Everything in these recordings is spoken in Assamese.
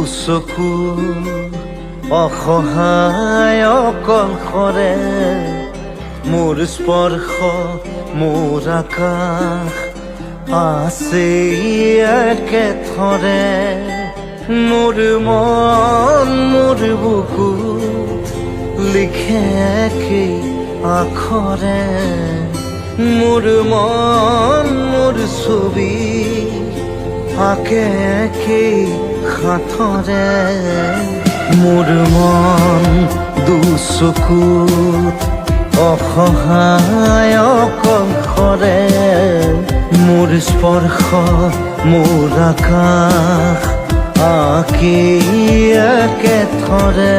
দুচকু অসহায় অকলশৰে মোৰ স্পৰ্শ মোৰ আকাশ আছে একেথৰে মোৰ মন মোৰ বুকুত লিখে একেই আখৰে মোৰ মন মোৰ ছবি আঁকে একেই সাঁথৰে মোৰ মন দুচকুত অসহায় অকলশৰে মোৰ স্পৰ্শ মোৰ আকাশ আঁকি একেথৰে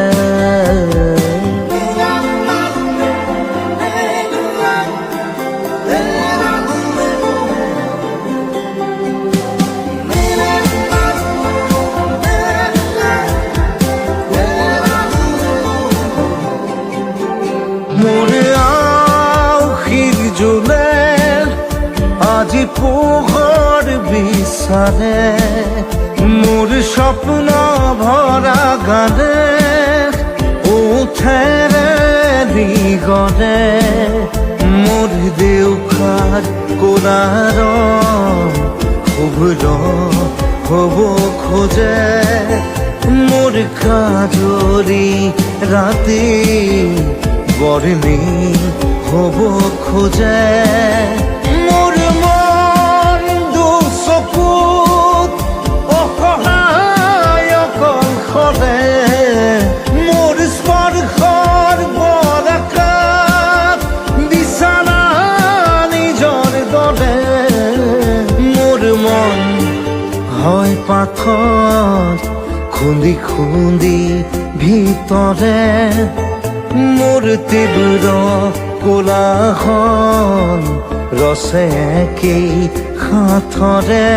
মোৰ আউসীৰ জোলে আজি পোহৰ বিচাৰে মোৰ স্বপ্ন ভৰা গানে উঠেৰে দিগৰে মোৰ দেউখাৰ কোলাৰ শুভ্ৰ হ'ব খোজে মোৰ কাজৰি ৰাতি বৰ্ণি হ'ব খোজে মোৰ মন দুচকুত অসহায় অকলশৰে মোৰ স্পৰ্শৰ বৰকাত বিছানা নিজৰ দৰে মোৰ মন হয় পাথৰ খুন্দি খুন্দি ভিতৰে মোৰ তীব্ৰ কোলাহল ৰচে একেই সাঁথৰে